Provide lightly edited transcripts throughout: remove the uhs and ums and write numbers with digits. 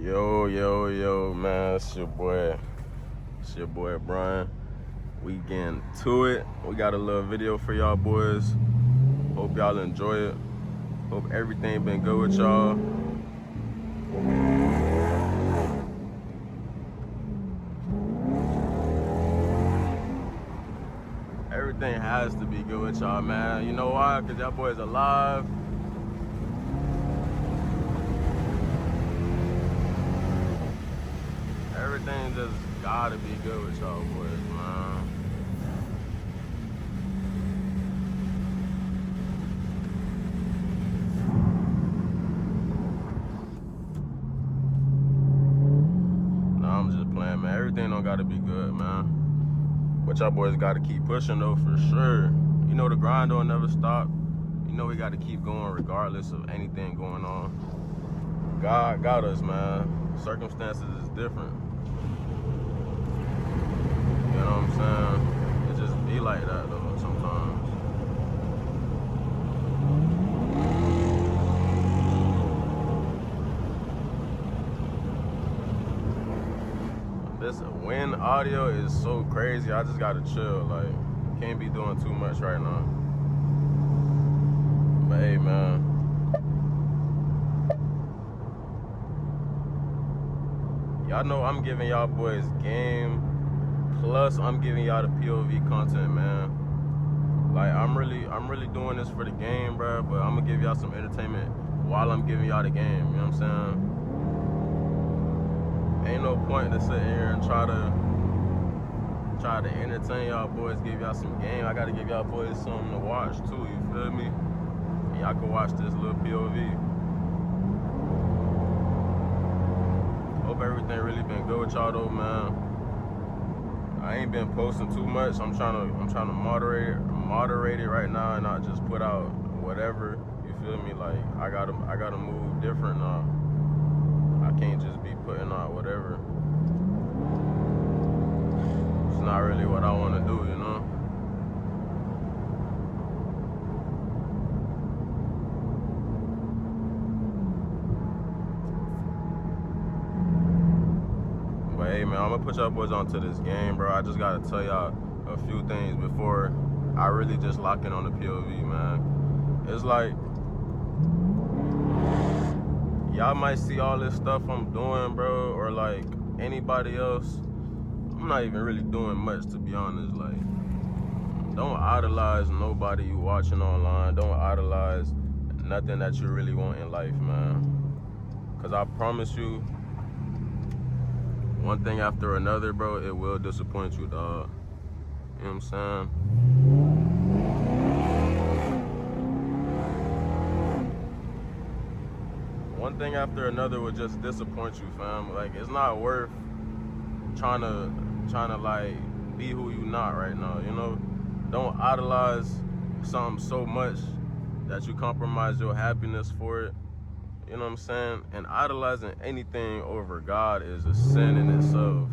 Yo, man, it's your boy Brian. We getting to it. We got a little video for y'all boys. Hope y'all enjoy it. Hope everything been good with y'all. Everything has to be good with y'all, man. You know why? Because y'all boys alive. Everything just gotta be good with y'all boys, man. Nah, I'm just playing, man. Everything don't gotta be good, man. But y'all boys gotta keep pushing though, for sure. You know the grind don't never stop. You know we gotta keep going regardless of anything going on. God got us, man. Circumstances is different. You know what I'm saying? It just be like that though sometimes. This wind audio is so crazy. I just gotta chill. Like, can't be doing too much right now. But hey, man. Y'all know I'm giving y'all boys game. Plus, I'm giving y'all the POV content, man. Like, I'm really doing this for the game, bro. But I'm gonna give y'all some entertainment while I'm giving y'all the game. You know what I'm saying? Ain't no point to sit here and try to entertain y'all boys, give y'all some game. I gotta give y'all boys something to watch too. You feel me? And y'all can watch this little POV. Hope everything really been good with y'all though, man. I ain't been posting too much. I'm trying to moderate it right now and not just put out whatever. You feel me? Like I gotta move different now. I can't just be putting out whatever. It's not really what I want to do, you know? But hey, man, I'm gonna put y'all boys onto this game, bro. I just gotta tell y'all a few things before I really just lock in on the POV, man. It's like, y'all might see all this stuff I'm doing, bro, or like anybody else. I'm not even really doing much, to be honest. Like, don't idolize nobody you watching online. Don't idolize nothing that you really want in life, man. Cause I promise you, one thing after another, bro, it will disappoint you, dog. You know what I'm saying? One thing after another will just disappoint you, fam. Like, it's not worth trying to like be who you not right now, you know? Don't idolize something so much that you compromise your happiness for it. You know what I'm saying? And idolizing anything over God is a sin in itself.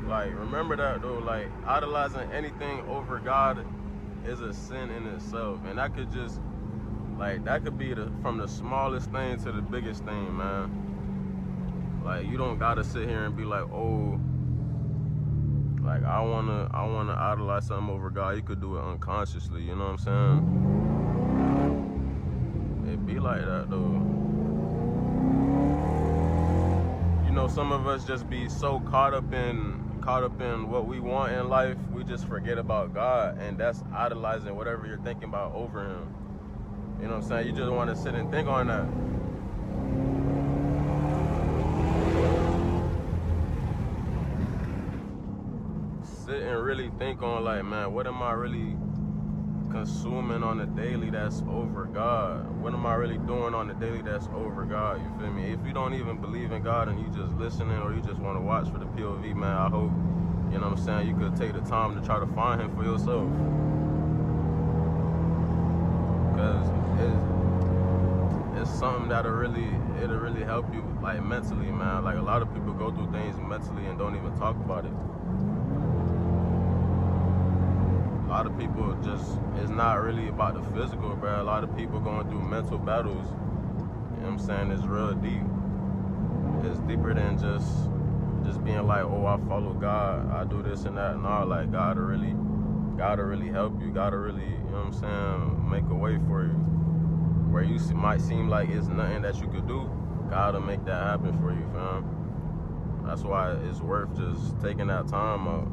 Like, remember that though, like idolizing anything over God is a sin in itself. And that could just, like, that could be from the smallest thing to the biggest thing, man. Like, you don't gotta sit here and be like, oh, like I wanna idolize something over God. You could do it unconsciously, you know what I'm saying? It be like that though. You know, some of us just be so caught up in what we want in life, we just forget about God, and that's idolizing whatever you're thinking about over him. You know what I'm saying? You just want to sit and think on that. Sit and really think on, like, man, what am I really consuming on the daily that's over God? What am I really doing on the daily that's over God? You feel me? If you don't even believe in God and you just listening or you just want to watch for the POV, man, I hope, you know what I'm saying, you could take the time to try to find him for yourself. Because it's something that'll really help you, like, mentally, man. Like, a lot of people go through things mentally and don't even talk about it. A lot of people just, it's not really about the physical, bro. A lot of people going through mental battles. You know what I'm saying? It's real deep. It's deeper than just being like, oh, I follow God, I do this and that. No, like God to really help you. God to really, you know what I'm saying, make a way for you. Where you might seem like it's nothing that you could do, God will make that happen for you, fam. That's why it's worth just taking that time out.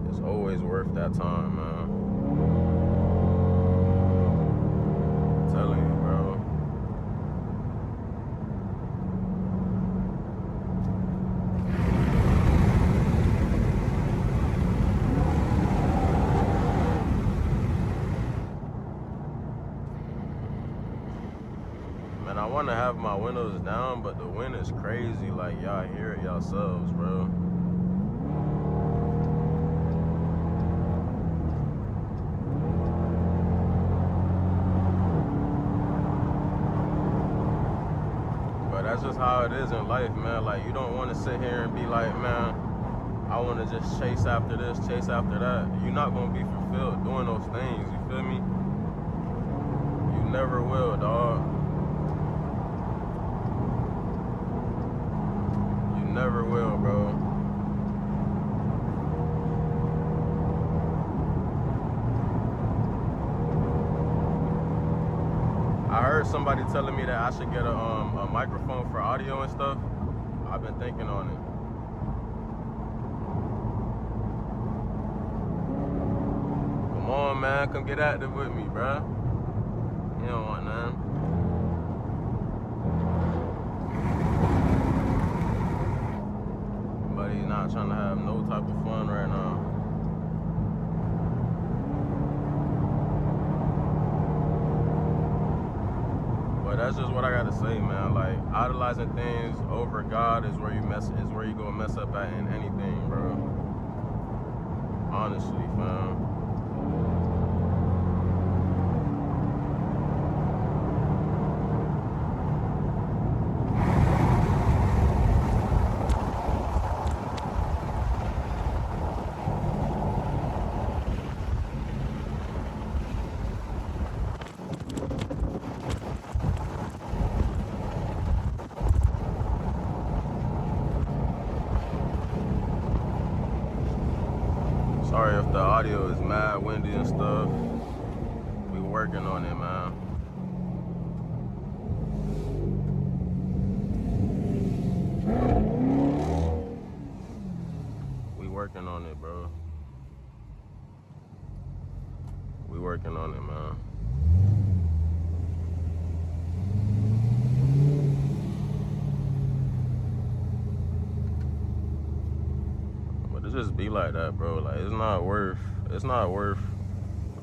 It's always worth that time, man. I'm telling you, bro. Man, I want to have my windows down, but the wind is crazy. Like, y'all hear it yourselves, bro. But that's just how it is in life, man. Like, you don't want to sit here and be like, man, I want to just chase after this, chase after that. You're not going to be fulfilled doing those things, you feel me? You never will, dog. Never will, bro. I heard somebody telling me that I should get a microphone for audio and stuff. I've been thinking on it. Come on, man, come get active with me, bro. You don't want none. He's not trying to have no type of fun right now. But that's just what I gotta say, man. Like, idolizing things over God is where you gonna mess up at in anything, bro. Honestly, fam. Sorry if the audio is mad windy and stuff. We working on it, man. We working on it, bro. We working on it, man. Just be like that, bro. Like, it's not worth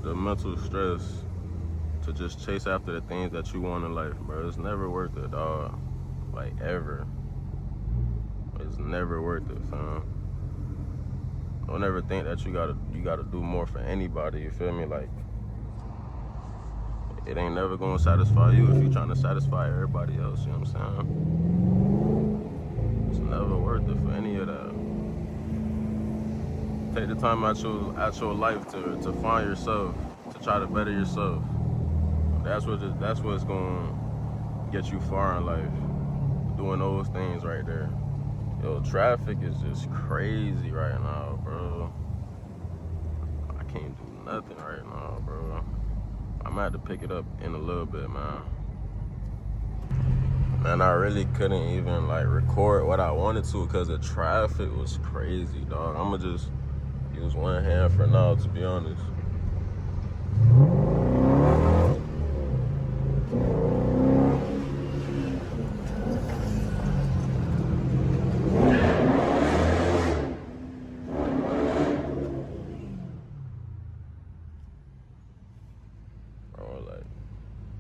the mental stress to just chase after the things that you want in life, bro. It's never worth it, dog. Like, ever. It's never worth it, fam. Don't ever think that you gotta do more for anybody, you feel me? Like, it ain't never gonna satisfy you if you're trying to satisfy everybody else, you know what I'm saying? It's never worth it for any of that. Take the time out your life to find yourself, to try to better yourself. That's what's gonna get you far in life. Doing those things right there. Yo, traffic is just crazy right now, bro. I can't do nothing right now, bro. I'm gonna have to pick it up in a little bit, man. Man, I really couldn't even like record what I wanted to because the traffic was crazy, dog. I'ma just use one hand for now, to be honest. Bro, like,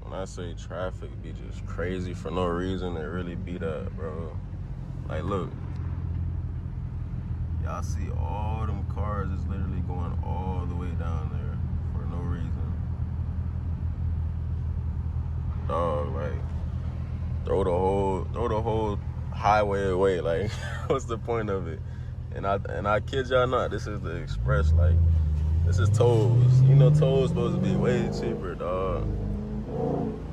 when I say traffic be just crazy for no reason, it really be that, bro. Like, look. Y'all see all them cars is literally going all the way down there for no reason. Dog, like, throw the whole highway away. Like, what's the point of it? And I kid y'all not, this is the express. Like, this is tolls. You know, tolls supposed to be way cheaper, dog.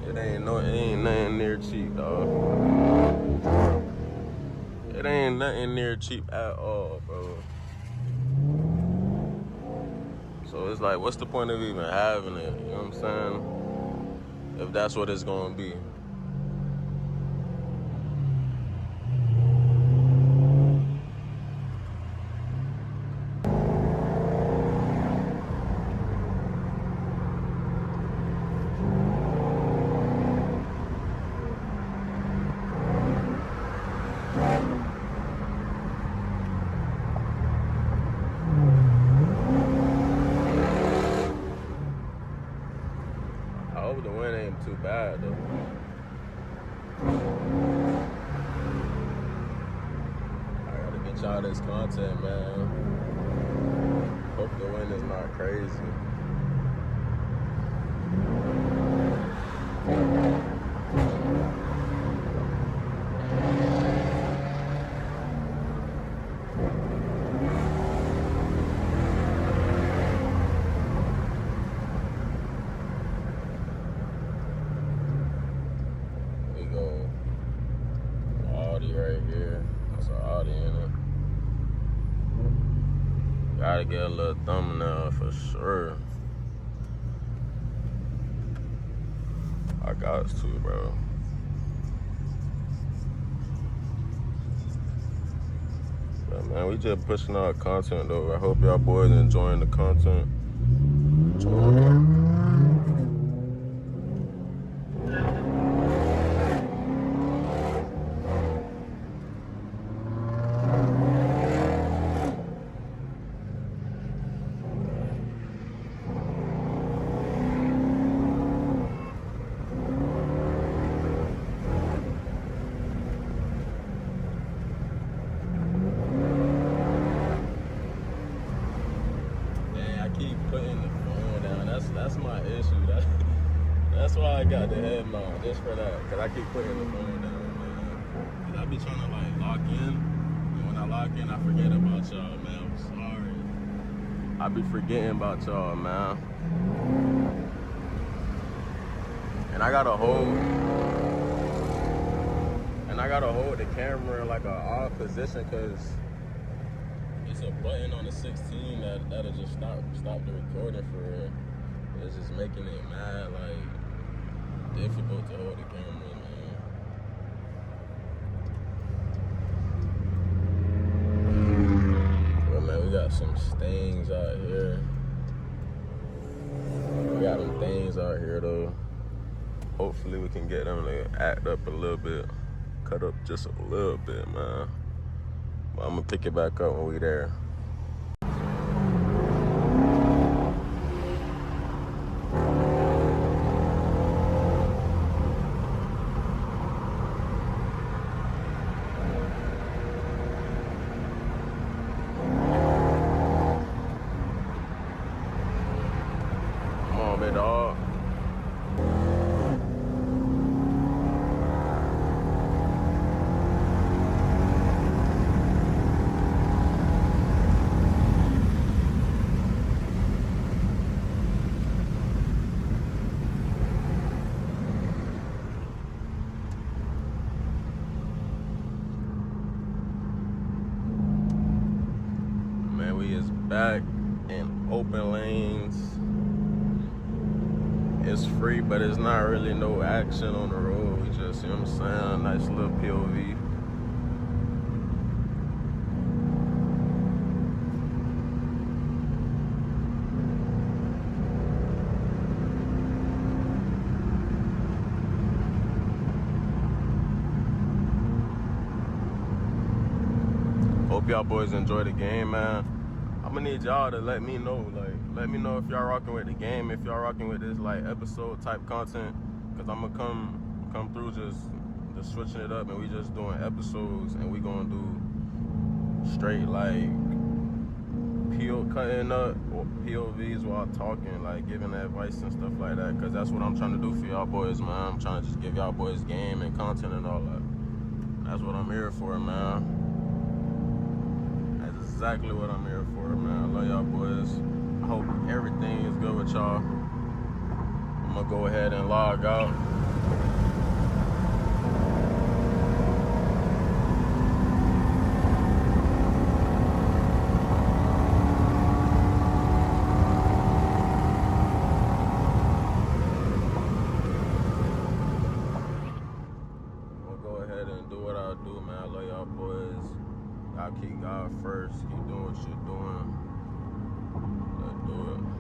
It ain't nothing near cheap, dog. It ain't nothing near cheap at all, bro. So it's like, what's the point of even having it? You know what I'm saying? If that's what it's gonna be. I hope the wind ain't too bad though. I gotta get y'all this content, man. Hope the wind is not crazy. Right here, that's an Audi in it. Gotta get a little thumbnail for sure. I got to, bro. But man, we just pushing out content though. I hope y'all boys enjoying the content. Putting the phone down. That's my issue. That's why I got the head mount, just for that. Cause I keep putting the phone down, man. Cause I be trying to like lock in, and when I lock in, I forget about y'all, man. I'm sorry. I be forgetting about y'all, man. And I gotta hold the camera in like a odd position, cause it's a button on the 16 that'll just stop the recording for real. It's just making it mad like difficult to hold the camera, man. But man, we got some stings out here. We got them things out here though. Hopefully we can get them to act up a little bit, cut up just a little bit, man. I'm gonna pick it back up when we there. Come on, big dog. We is back in open lanes. It's free, but it's not really no action on the road. We just, you know what I'm saying, nice little POV. Hope y'all boys enjoy the game, man. I'm gonna need y'all to let me know if y'all rocking with the game, if y'all rocking with this like episode type content, cause I'm gonna come through just switching it up, and we just doing episodes, and we gonna do straight like cutting up or POVs while talking, like giving advice and stuff like that, cause that's what I'm trying to do for y'all boys, man. I'm trying to just give y'all boys game and content and all that. That's what I'm here for, man. That's exactly what I'm here for, man. I love y'all boys. I hope everything is good with y'all. I'm gonna go ahead and log out. Do, man. I love y'all boys. Y'all keep God first. Keep doing what you're doing. Let's do it.